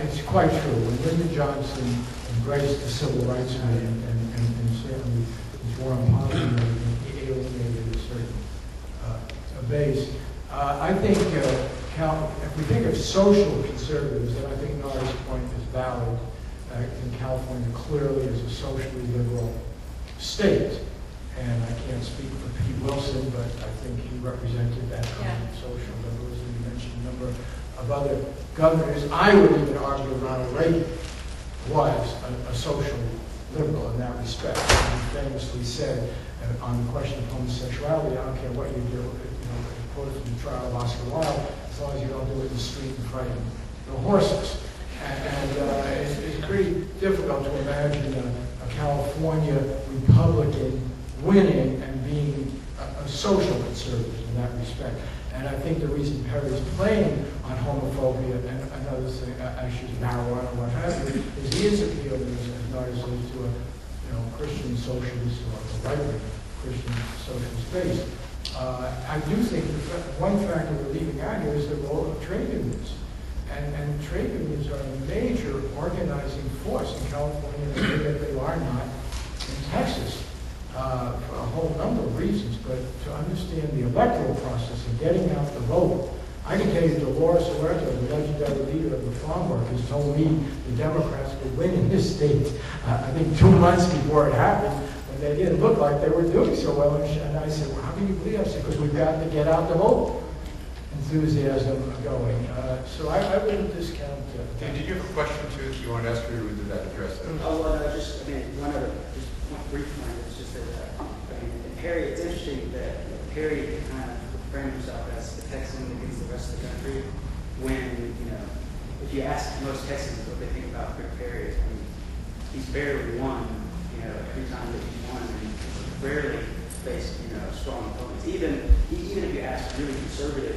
It's quite true. When Lyndon Johnson embraced the Civil Rights Movement and certainly was more unpopular, he alienated a certain base. I think if we think of social conservatives, then I think Nara's point is valid. I think California clearly is a socially liberal state. And I can't speak for Pete Wilson, but I think he represented that kind of social liberalism. You mentioned a number of other governors. I would even argue Ronald Reagan was a social liberal in that respect. He famously said on the question of homosexuality, I don't care what you do, quoted from the trial of Oscar Wilde, as long as you don't do it in the street and frighten the horses. And it's pretty difficult to imagine a California Republican winning and being a social conservative in that respect. And I think the reason Perry's playing on homophobia and another thing, issues, marijuana, what have you, is he is appealing as narcissism to a Christian socialist or a right-wing Christian socialist base. I do think one factor we're leaving out here is the role of trade unions. And trade unions are a major organizing force in California in a way that they are not in Texas for a whole number of reasons. But to understand the electoral process and getting out the vote, I can tell you Dolores Huerta, the legendary leader of the farm workers, told me the Democrats would win in this state, I think 2 months before it happened, when they didn't look like they were doing so well. And I said, well, how can you believe that? I said, because we've got to get out the vote. Enthusiasm going. So I wouldn't discount Dan, did you have a question too that you want to ask, or did that address that? Oh, well, no, one other, just one brief point, it's just that, in Perry, it's interesting that Perry kind of framed himself as the Texan against the rest of the country, when, if you ask most Texans what they think about Rick Perry, he's barely won, every time that he's won, and he's rarely faced, strong opponents. Even if you ask really conservative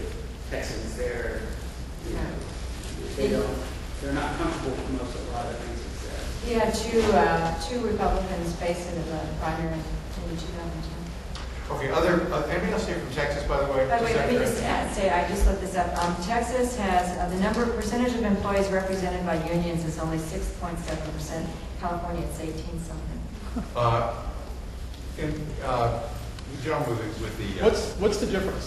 Texans, they're not comfortable with most of a lot of things he says. He had two Republicans facing in the primary in 2010. Okay, anybody else here from Texas, by the way? By the way, let me just say, I just looked this up. Texas has the percentage of employees represented by unions is only 6.7%. California, it's 18-something. John, with the... What's the difference?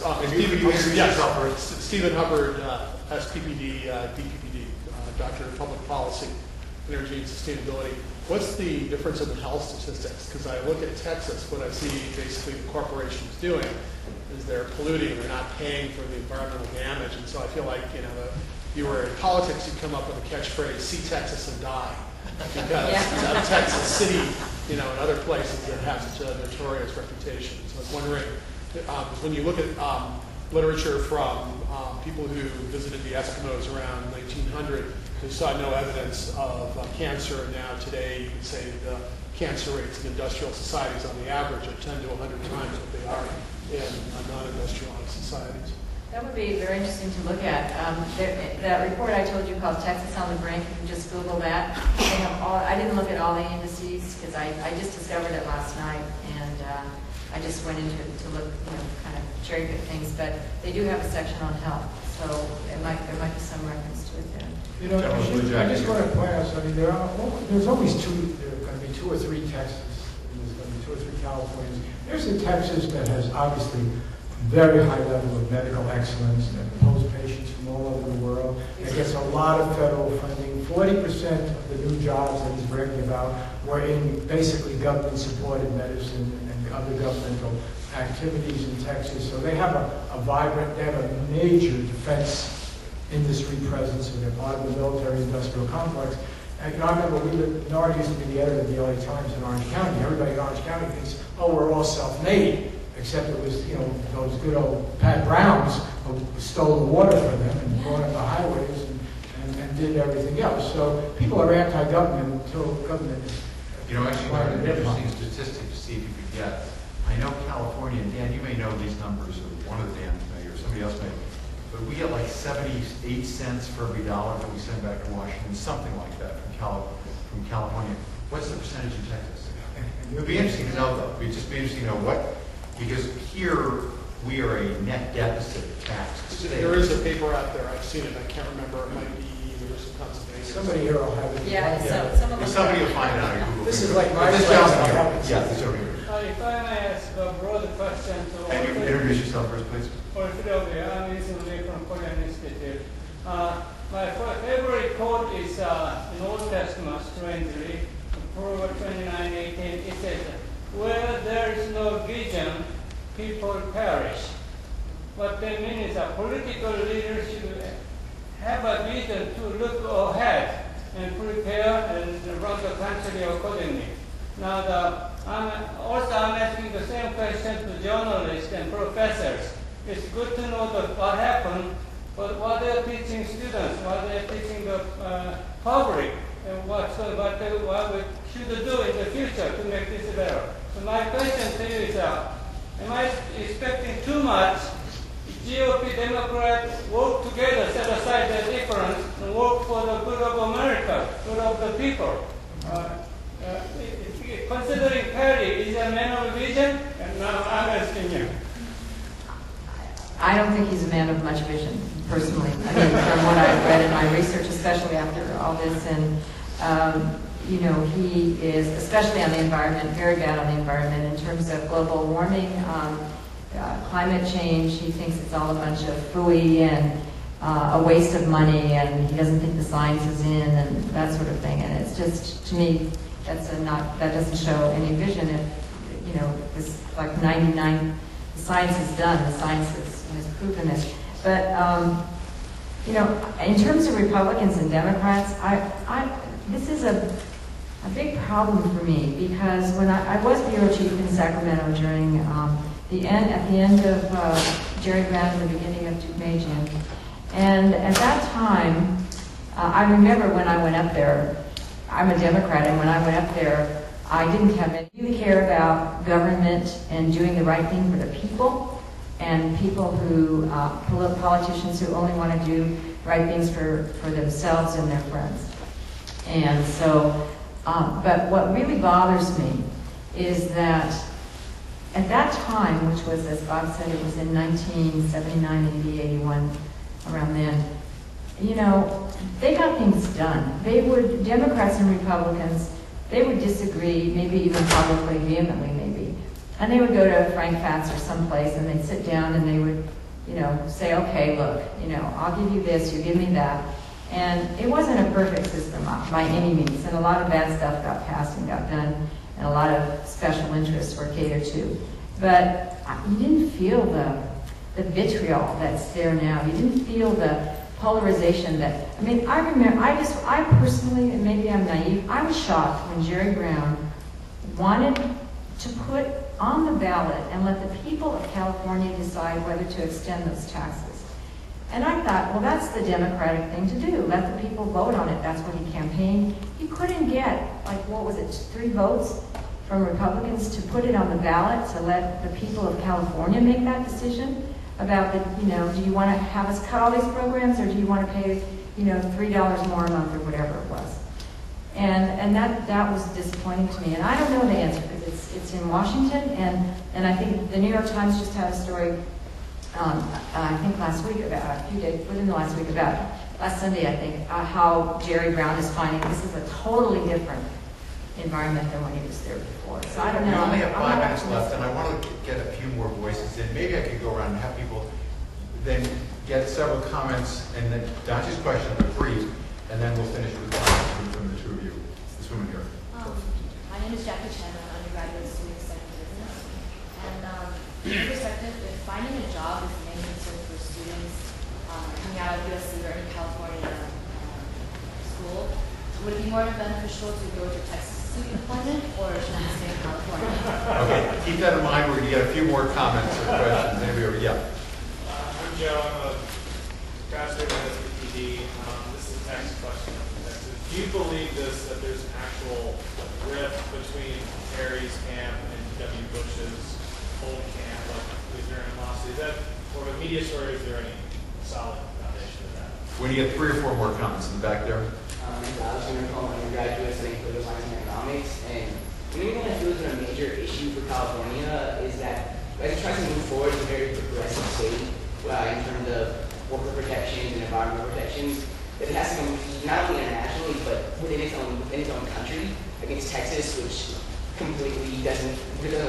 Stephen Hubbard, SPPD, DPPD, Doctor of Public Policy, Energy and Sustainability. What's the difference in the health statistics? Because I look at Texas, what I see basically the corporations doing is they're polluting, they're not paying for the environmental damage, and so I feel like, if you were in politics, you'd come up with a catchphrase, see Texas and die. Because Texas City, and other places that have such a notorious reputation. So I was wondering, when you look at literature from people who visited the Eskimos around 1900, who saw no evidence of cancer, and now today you can say the cancer rates in industrial societies on the average are 10 to 100 times what they are in non-industrialized societies. That would be very interesting to look at. That report I told you called Texas on the Brink, you can just Google that. They have I didn't look at all the indices because I just discovered it last night, and I just went into it to look, kind of cherry pick things. But they do have a section on health, so there might be some reference to it there. I just want to point out something. There's always there are going to be 2 or 3 Texas. There's going to be 2 or 3 Californias. There's a Texas that has obviously very high level of medical excellence that pulls patients from all over the world. It gets a lot of federal funding. 40% of the new jobs that he's bragging about were in basically government-supported medicine and other governmental activities in Texas. So they have they have a major defense industry presence, and they're part of the military-industrial complex. And I remember Nora used to be the editor of the LA Times in Orange County. Everybody in Orange County thinks, oh, we're all self-made. Except it was, those good old Pat Browns who stole the water from them and brought up the highways and did everything else. So people are anti-government until government is... actually, an interesting statistic to see if you could get. I know California, and Dan, you may know these numbers, or one of the Dan's may, or somebody else may, but we get like 78 cents for every dollar that we send back to Washington, something like that from California. What's the percentage in Texas? It would be interesting to know, though. It would just be interesting to know what... Because here, we are a net deficit tax state. There is a paper out there, I've seen it, I can't remember, it might be University of Pennsylvania. Somebody here will have it. Yeah, some of them. Somebody will find out on Google. This is like my this gentleman here. Yeah, this over here. If I may ask a broad question to... And you can introduce yourself first, please. I'm recently from Korean Institute. My favorite quote is in Old Testament, strangely, Proverbs 29:18. It says, where there is no vision, people perish. What they mean is that political leaders should have a vision to look ahead and prepare and run the country accordingly. Now, I'm asking the same question to journalists and professors. It's good to know what happened, but what they're teaching students, what they're teaching the public, and what we should do in the future to make this better. So my question to you is, am I expecting too much? GOP Democrats work together, set aside their difference, and work for the good of America, good of the people. Considering Perry is a man of vision, and now I'm asking you. I don't think he's a man of much vision, personally. I mean, from what I've read in my research, especially after all this, and you know, he is, especially on the environment, very bad on the environment in terms of global warming, climate change. He thinks it's all a bunch of phooey and a waste of money, and he doesn't think the science is in, and that sort of thing. And it's just, to me, that doesn't show any vision. If, you know, it's like 99, the science is done, the science has proven it. But, you know, in terms of Republicans and Democrats, this is a big problem for me, because when I was bureau chief in Sacramento during at the end of Jerry Brown and the beginning of Deukmejian, and at that time, I remember when I went up there, I'm a Democrat, and when I went up there, I didn't have any really care about government and doing the right thing for the people, and people who, politicians who only want to do right things for themselves and their friends. And so, but what really bothers me is that at that time, which was, as Bob said, it was in 1979, 80, 81, around then, you know, they got things done. Democrats and Republicans, they would disagree, maybe even publicly, vehemently maybe. And they would go to Frank Fatts or someplace, and they'd sit down and they would, you know, say, okay, look, you know, I'll give you this, you give me that. And it wasn't a perfect system by any means, and a lot of bad stuff got passed and got done, and a lot of special interests were catered to. But you didn't feel the vitriol that's there now. You didn't feel the polarization that, I mean, I remember, I personally, and maybe I'm naive, I was shocked when Jerry Brown wanted to put on the ballot and let the people of California decide whether to extend those taxes. And I thought, well, that's the Democratic thing to do. Let the people vote on it. That's what he campaigned. He couldn't get, like, what was it, 3 votes from Republicans to put it on the ballot to let the people of California make that decision about the, you know, do you want to have us cut all these programs, or do you want to pay, you know, $3 more a month or whatever it was. And that was disappointing to me. And I don't know the answer, because it's in Washington, and I think the New York Times just had a story, I think last week, about a few days within the last week, about last Sunday, I think, how Jerry Brown is finding this is a totally different environment than when he was there before. So I don't know. We only have 5 minutes left, and I want to get a few more voices in. Maybe I could go around and have people then get several comments, and then Dante's question, but brief, and then we'll finish with comments from the 2 of you. This woman here. My name is Jackie Chen. I'm an undergraduate student studying business. And from my perspective, if finding a job is the main concern for students coming out of USC or in California school, would it be more beneficial to go to Texas to seek employment, or should I stay in California? Okay, keep that in mind. We're going to get a few more comments or questions. Anybody over? Yeah. I'm Joe. I'm a grad student at SPPD. This is a tax question. Do you believe that there's an actual rift between Perry's camp and W. Bush's old camp? Like, is there animosity? Is that more of a media story, or is there any solid foundation to that? When you get 3 or 4 more comments in the back there. I was going to call my undergraduate studying political science and economics, and one thing I feel is a major issue for California is that as it tries to move forward, it's a very progressive state in terms of worker protections and environmental protections. That it has to compete not only internationally but within its own country against Texas, which completely doesn't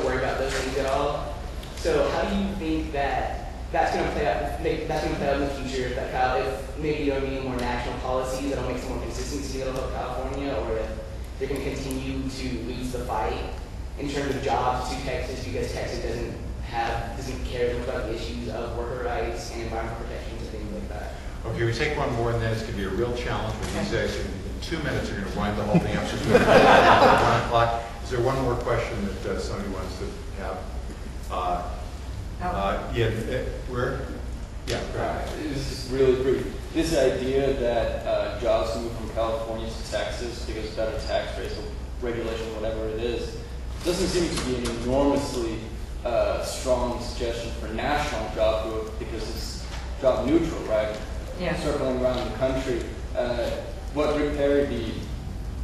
worry about those things at all. So how do you think that that's going to play out? That's going to play out in the future. If maybe there'll be more national policies that'll make some more consistency that'll help California, or if they're going to continue to lose the fight in terms of jobs to Texas because Texas doesn't care as much about the issues of worker rights and environmental protections and things like that. Okay, we take one more, and then it's going to be a real challenge with these guys. In 2 minutes, you're going to wind the whole thing up. So 1 o'clock. Is there one more question that somebody wants to have? Yeah, where? Yeah, right. This is really brief. This idea that jobs move from California to Texas because of better tax rates or regulation, whatever it is, doesn't seem to be an enormously strong suggestion for national job growth because it's job neutral, right? Yeah. Circling around the country. What Rick Perry,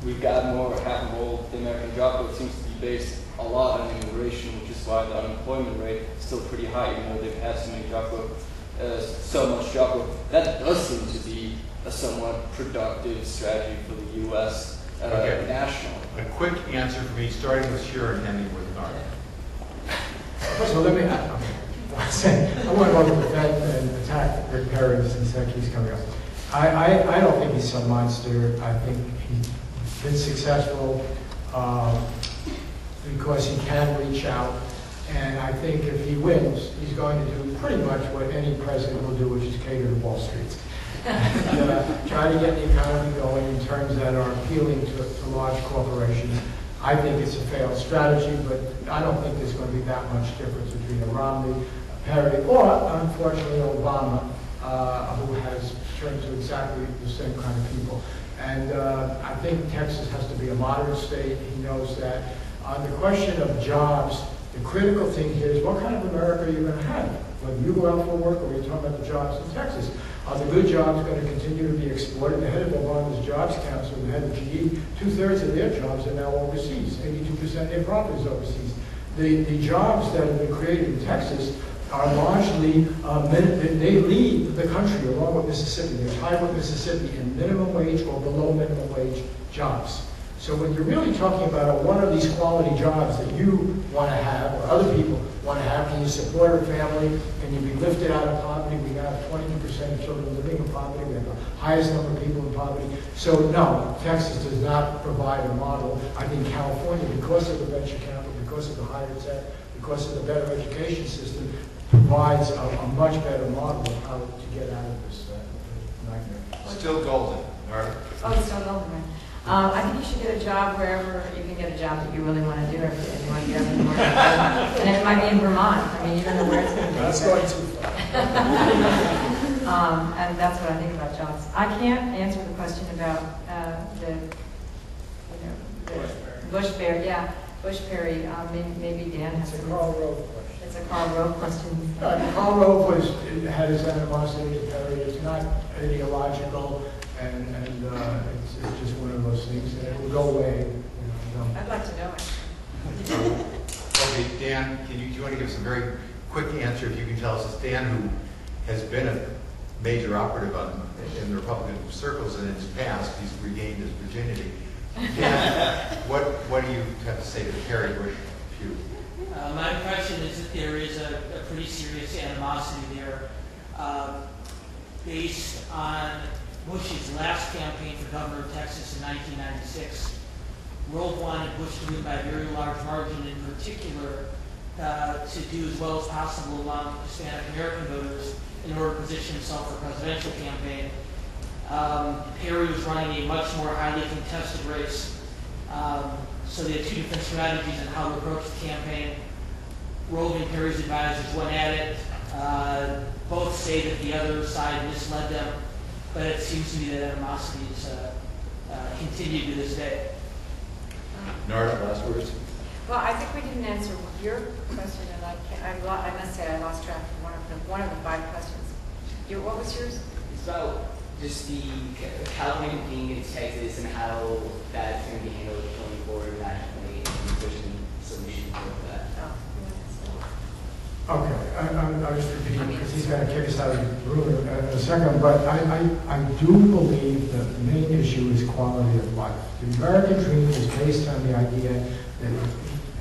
we've got more half of all the American job growth seems to be based a lot on immigration, which is why the unemployment rate is still pretty high, even though they've had so many job growth, so much job growth. That does seem to be a somewhat productive strategy for the U.S. National. A quick answer for me, starting with Shearer and ending with Nard. First of all, let me I want to both defend and attack Rick Perry since that keeps coming up. I don't think he's some monster. I think he's been successful because he can reach out. And I think if he wins, he's going to do pretty much what any president will do, which is cater to Wall Street. And try to get the economy going in terms that are appealing to large corporations. I think it's a failed strategy, but I don't think there's going to be that much difference between a Romney, a Perry, or unfortunately Obama, who has turned to exactly the same kind of people. And I think Texas has to be a moderate state. He knows that. On the question of jobs, the critical thing here is what kind of America are you going to have? Whether you go out for work or you're talking about the jobs in Texas. Are the good jobs going to continue to be exported? The head of Obama's Jobs Council, the head of GE, 2/3 of their jobs are now overseas. 82% of their profit is overseas. The jobs that have been created in Texas are largely, they lead the country along with Mississippi. They're tied with Mississippi in minimum wage or below minimum wage jobs. So when you're really talking about what are these quality jobs that you want to have or other people want to have, can you support a family? Can you be lifted out of poverty? We have 22% of children living in poverty. We have the highest number of people in poverty. So no, Texas does not provide a model. I think California, because of the venture capital, because of the higher tech, because of the better education system, provides a much better model of how to get out of this nightmare. Still golden. Nard? Oh, it's still golden, right? I think you should get a job wherever you can get a job that you really want to do every day. You want to get up in the morning. And it might be in Vermont. I mean, you don't know where it's going to be. That's going too far. And that's what I think about jobs. I can't answer the question about the Bush Perry. Yeah, Bush Perry. Maybe Dan has It's a to. Karl Rove question. It's a Karl Rove question. Karl Rove had his animosity to Perry. It's not ideological, and it's just one of those things, and it will go away. I'd like to know it. Okay, Dan, do you want to give us a very quick answer, if you can tell us, as Dan, who has been a major operative in the Republican circles and in his past, he's regained his virginity. Dan, what do you have to say to the Perry Bush feud? My impression is that there is a pretty serious animosity there, based on Bush's last campaign for governor of Texas in 1996. Rove wanted Bush to win by a very large margin, in particular to do as well as possible among Hispanic American voters in order to position himself for a presidential campaign. Perry was running a much more highly contested race. So they had two different strategies on how to approach the campaign. Rove and Perry's advisors went at it. Both say that the other side misled them, but it seems to me that animosity is continued to this day. Nard, last words? Well, I think we didn't answer your question, and I must say I lost track of one of the 5 questions. What was yours? It's about just the California being in Texas and how that's going to be handled going forward nationally and pushing solutions for that. Okay, I'll just repeat because he's going to kick us out of the room in a second, but I do believe that the main issue is quality of life. The American dream is based on the idea that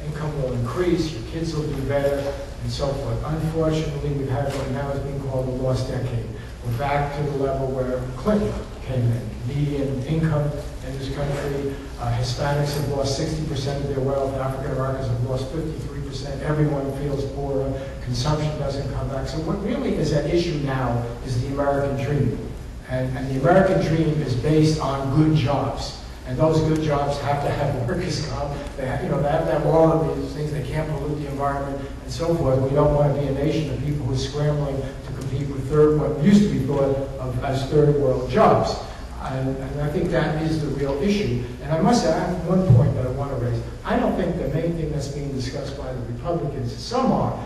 income will increase, your kids will do better, and so forth. Unfortunately, we've had what now is being called the lost decade. We're back to the level where Clinton came in. Median income in this country, Hispanics have lost 60% of their wealth, African Americans have lost 53%, everyone feels poorer, consumption doesn't come back. So what really is at issue now is the American dream. And the American dream is based on good jobs. And those good jobs have to have workers' comp. They have, they have to have all of these things. They can't pollute the environment and so forth. We don't want to be a nation of people who are scrambling to compete with what used to be thought of as third world jobs. And I think that is the real issue. And I must say, I have one point that I want to raise. I don't think the main thing that's being discussed by the Republicans, some are,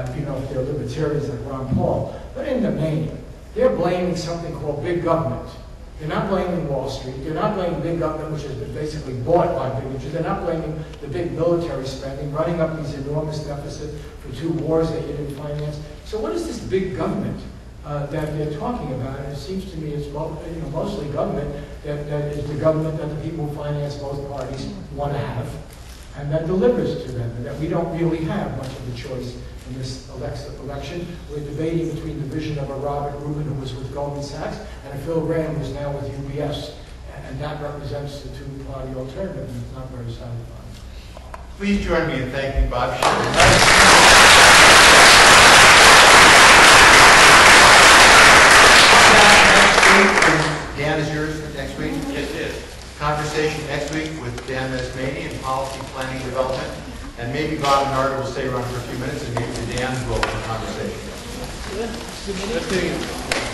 if they're libertarians like Ron Paul, but in the main, they're blaming something called big government. They're not blaming Wall Street. They're not blaming big government, which has been basically bought by big interests. They're not blaming the big military spending, running up these enormous deficits for 2 wars that you didn't finance. So what is this big government that they're talking about? And it seems to me it's mostly government that is the government that the people who finance both parties want to have, and that delivers to them, and that we don't really have much of a choice in this election. We're debating between the vision of a Robert Rubin, who was with Goldman Sachs, and a Phil Gramm, who's now with UBS. And that represents the two-party alternative, and it's not very satisfying. Please join me in thanking Bob Sherman. Dan is yours for next week? Yes, it is. Conversation next week with Dan Mesmani in Policy Planning Development. And maybe Bob and Arda will stay around for a few minutes, and maybe the Dan will have a conversation. Good. 15.